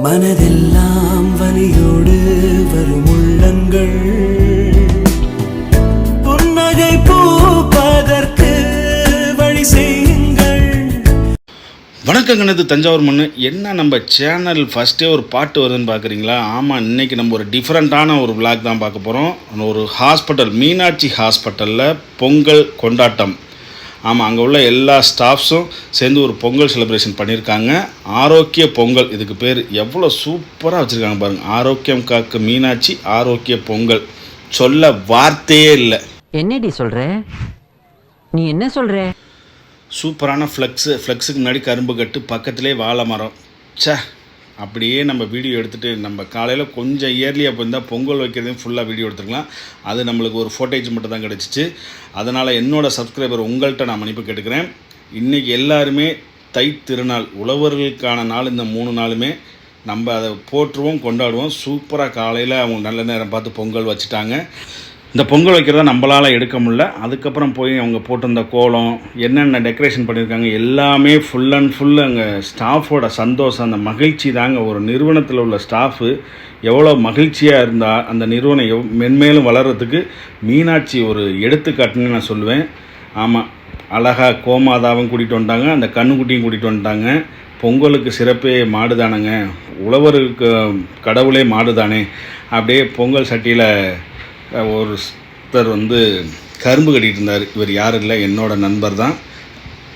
மனதெல்லாம் வலியோடு வரும் உள்ளங்கள் புன்னகை பூப்பதற்கு வழி செய்யுங்கள். வணக்கங்க, இது தஞ்சாவூர் மண்ணு. என்ன நம்ம சேனல் ஃபஸ்ட்டே ஒரு பாட்டு வருதுன்னு பார்க்குறீங்களா? ஆமாம், இன்றைக்கி நம்ம ஒரு டிஃப்ரெண்ட்டான ஒரு விளாக் தான் பார்க்க போகிறோம். ஒரு ஹாஸ்பிட்டல், மீனாட்சி ஹாஸ்பிட்டலில் பொங்கல் கொண்டாட்டம். ஆமாம், அங்கே உள்ள எல்லா ஸ்டாஃப்ஸும் சேர்ந்து ஒரு பொங்கல் செலிப்ரேஷன் பண்ணியிருக்காங்க. ஆரோக்கிய பொங்கல் இதுக்கு பேர். எவ்வளோ சூப்பராக வச்சுருக்காங்க பாருங்கள். ஆரோக்கியம் காக்கு மீனாட்சி ஆரோக்கிய பொங்கல். சொல்ல வார்த்தையே இல்லை. என்னடி சொல்கிற? நீ என்ன சொல்கிற? சூப்பரான ஃப்ளெக்ஸுக்கு முன்னாடி கரும்பு கட்டு, பக்கத்துலேயே வாழை மரம். சே, அப்படியே நம்ம வீடியோ எடுத்துகிட்டு நம்ம காலையில் கொஞ்சம் இயர்லியாக போயிருந்தால் பொங்கல் வைக்கிறதையும் ஃபுல்லாக வீடியோ எடுத்துக்கலாம். அது நம்மளுக்கு ஒரு ஃபோட்டேஜ் மட்டும் தான் கிடச்சிச்சு. அதனால் என்னோடய சப்ஸ்கிரைபர் உங்கள்கிட்ட நான் மன்னிப்பு கேட்டுக்கிறேன். இன்றைக்கி எல்லாருமே தை திருநாள், உழவர்களுக்கான நாள். இந்த 3 நாளுமே நம்ம அதை போற்றுவோம், கொண்டாடுவோம். சூப்பராக காலையில் அவங்க நல்ல நேரம் பார்த்து பொங்கல் வச்சுட்டாங்க. இந்த பொங்கல் வைக்கிறத நம்மளால் எடுக்க முடியல. அதுக்கப்புறம் போய் அவங்க போட்டிருந்த கோலம், என்னென்ன டெக்கரேஷன் பண்ணியிருக்காங்க, எல்லாமே ஃபுல் அண்ட் ஃபுல் அங்கே ஸ்டாஃபோட சந்தோஷம், அந்த மகிழ்ச்சி தாங்க. ஒரு நிறுவனத்தில் உள்ள ஸ்டாஃபு எவ்வளோ மகிழ்ச்சியாக இருந்தால் அந்த நிறுவனம் மென்மேலும் வளர்கிறதுக்கு மீனாட்சி ஒரு எடுத்துக்காட்டுன்னு நான் சொல்லுவேன். ஆமாம், அழகாக கோமாதாவும் கூட்டிகிட்டு வந்துட்டாங்க, அந்த கண்ணுக்குட்டியும் கூட்டிகிட்டு வந்துட்டாங்க. பொங்கலுக்கு சிறப்பே மாடு தானேங்க, உழவருக்கு கடவுளே மாடு தானே. அப்படியே பொங்கல் சட்டியில் ஒருத்தர் கரும்பு கட்டிகிட்டு இருந்தார். இவர் யாரும் இல்லை, என்னோட நண்பர் தான்.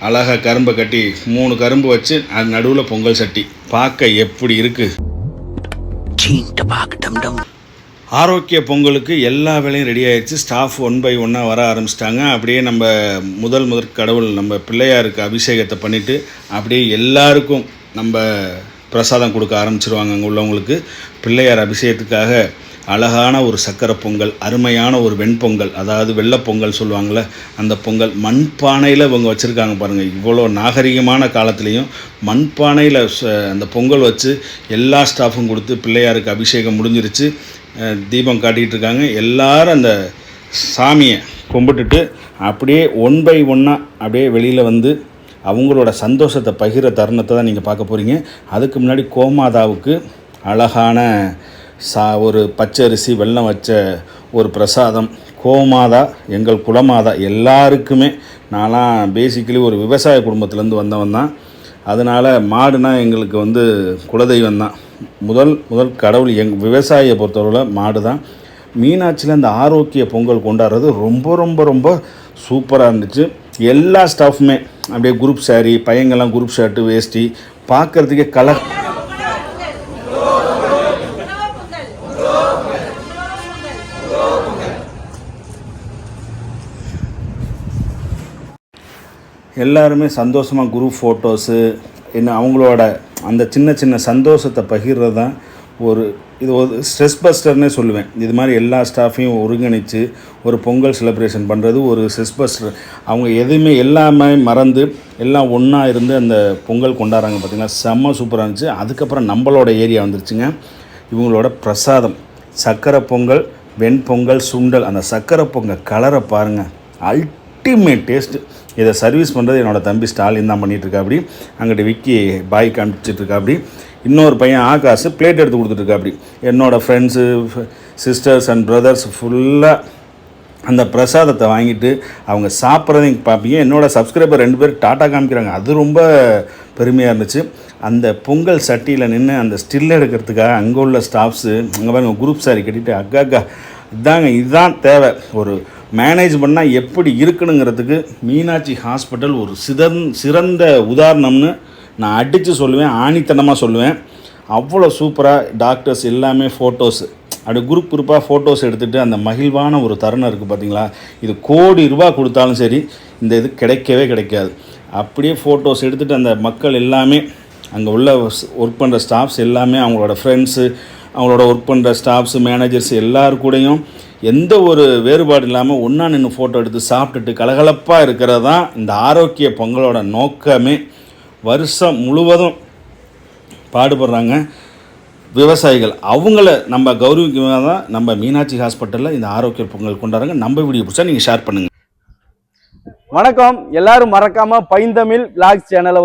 அழகாக கரும்பை கட்டி 3 கரும்பு வச்சு அது நடுவில் பொங்கல் சட்டி. பார்க்க எப்படி இருக்குது. ஆரோக்கிய பொங்கலுக்கு எல்லா வேலையும் ரெடி ஆகிடுச்சு. ஸ்டாஃப் 1 by 1 வர ஆரம்பிச்சிட்டாங்க. அப்படியே நம்ம முதல் கடவுள் நம்ம பிள்ளையாருக்கு அபிஷேகத்தை பண்ணிவிட்டு அப்படியே எல்லாருக்கும் நம்ம பிரசாதம் கொடுக்க ஆரம்பிச்சிருவாங்க. அங்கே உள்ளவங்களுக்கு பிள்ளையார் அபிஷேகத்துக்காக அழகான ஒரு சக்கரை பொங்கல், அருமையான ஒரு வெண்பொங்கல், அதாவது வெள்ளைப்பொங்கல் சொல்லுவாங்கள்ல, அந்த பொங்கல் மண்பானையில் இவங்க வச்சுருக்காங்க பாருங்கள். இவ்வளோ நாகரிகமான காலத்துலேயும் மண்பானையில் அந்த பொங்கல் வச்சு எல்லா ஸ்டாஃபும் கொடுத்து பிள்ளையாருக்கு அபிஷேகம் முடிஞ்சிருச்சு. தீபம் காட்டிகிட்டு இருக்காங்க. எல்லோரும் அந்த சாமியை கும்பிட்டுட்டு அப்படியே 1 by 1 அப்படியே வெளியில் அவங்களோட சந்தோஷத்தை பகிர தருணத்தை தான் நீங்கள் பார்க்க போகிறீங்க. அதுக்கு முன்னாடி கோமாதாவுக்கு அழகான ஒரு பச்சரிசி வெல்லம் வச்ச ஒரு பிரசாதம். கோமாதா எங்கள் குலமாதா. எல்லாருக்குமே நான்லாம் பேசிக்கலி ஒரு விவசாய குடும்பத்துலேருந்து வந்தவன் தான். அதனால் மாடுனா எங்களுக்கு குலதெய்வம் தான். முதல் கடவுள் விவசாயியை பொறுத்தவரையில் மாடு தான். மீனாட்சியில் அந்த ஆரோக்கிய பொங்கல் கொண்டாடுறது ரொம்ப ரொம்ப ரொம்ப சூப்பராக இருந்துச்சு. எல்லா ஸ்டாஃப்மே அப்படியே குரூப் சாரி, பையங்கள்லாம் குரூப் ஷர்ட்டு வேஷ்டி, பார்க்குறதுக்கே கலர். எல்லாருமே சந்தோஷமாக குரூப் ஃபோட்டோஸு, இன்னும் அவங்களோட அந்த சின்ன சின்ன சந்தோஷத்தை பகிர்றது தான் இது ஒரு ஸ்ட்ரெஸ் பஸ்டர்னே சொல்லுவேன். இது மாதிரி எல்லா ஸ்டாஃபையும் ஒருங்கிணைச்சு ஒரு பொங்கல் செலிப்ரேஷன் பண்ணுறது ஒரு ஸ்ட்ரெஸ் பஸ்டர். அவங்க எதுவுமே எல்லாமே மறந்து எல்லாம் ஒன்றா இருந்து அந்த பொங்கல் கொண்டாடுறாங்க. பார்த்திங்கன்னா செம்ம சூப்பராக இருந்துச்சு. அதுக்கப்புறம் நம்மளோட ஏரியா வந்துருச்சுங்க. இவங்களோட பிரசாதம் சக்கரை பொங்கல், வெண்பொங்கல், சுண்டல். அந்த சக்கரை பொங்கல் கலரை பாருங்கள், அல்டிமேட் டேஸ்ட்டு. இதை சர்வீஸ் பண்ணுறது என்னோடய தம்பி ஸ்டாலின் தான் பண்ணிகிட்ருக்கா. அப்படி அங்கிட்ட விக்கி பாய் காமிச்சிட்ருக்கா. அப்படி இன்னொரு பையன் ஆகாஷ் பிளேட் எடுத்து கொடுத்துட்ருக்கா. அப்படி என்னோடய ஃப்ரெண்ட்ஸு, சிஸ்டர்ஸ் அண்ட் பிரதர்ஸ் ஃபுல்லாக அந்த பிரசாதத்தை வாங்கிட்டு அவங்க சாப்பிட்றதையும் பார்ப்பீங்க. என்னோடய சப்ஸ்கிரைபர் 2 பேர் டாட்டா காமிக்கிறாங்க. அது ரொம்ப பெருமையாக இருந்துச்சு. அந்த பொங்கல் சட்டியில் நின்று அந்த ஸ்டில் எடுக்கிறதுக்காக அங்கே உள்ள ஸ்டாஃப்ஸு அங்கே பாருங்க குரூப் சாரி கட்டிட்டு அக்காக்கா இதுதான் தேவை. ஒரு மேனேஜ் பண்ணால் எப்படி இருக்கணுங்கிறதுக்கு மீனாட்சி ஹாஸ்பிட்டல் ஒரு சிறந்த உதாரணம்னு நான் அடித்து சொல்லுவேன், ஆணித்தனமாக சொல்லுவேன். அவ்வளோ சூப்பராக டாக்டர்ஸ் எல்லாமே ஃபோட்டோஸு அப்படி குரூப்பாக ஃபோட்டோஸ் எடுத்துகிட்டு அந்த மகிழ்வான ஒரு தருணம் இருக்குது பார்த்தீங்களா. இது கோடி ரூபா கொடுத்தாலும் சரி இந்த இது கிடைக்கவே கிடைக்காது. அப்படியே ஃபோட்டோஸ் எடுத்துகிட்டு அந்த மக்கள் எல்லாமே அங்கே உள்ள ஒர்க் பண்ணுற ஸ்டாஃப்ஸ் எல்லாமே அவங்களோட ஃப்ரெண்ட்ஸு, அவங்களோட ஒர்க் பண்ணுற ஸ்டாஃப்ஸு, மேனேஜர்ஸ் எல்லாரு கூடயும் எந்த ஒரு வேறுபாடு இல்லாமல் ஒன்றா நின்று ஃபோட்டோ எடுத்து சாப்பிட்டுட்டு கலகலப்பாக இருக்கிறது தான் இந்த ஆரோக்கிய பொங்கலோட நோக்கமே. வருஷம் முழுவதும் பாடுபடுறாங்க விவசாயிகள். அவங்கள நம்ம கௌரவிக்க தான் நம்ம மீனாட்சி ஹாஸ்பிட்டலில் இந்த ஆரோக்கிய பொங்கல் கொண்டாடுறாங்க. நம்ம வீடியோ பிடிச்சா நீங்கள் ஷேர் பண்ணுங்கள். வணக்கம், எல்லாரும் மறக்காமல் பைந்தமிழ் விளாக்ஸ் சேனலை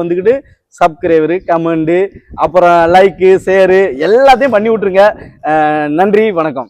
சப்ஸ்கிரைபரு கமெண்டு அப்புறம் லைக்கு ஷேரு எல்லாத்தையும் பண்ணி விட்ருங்க. நன்றி, வணக்கம்.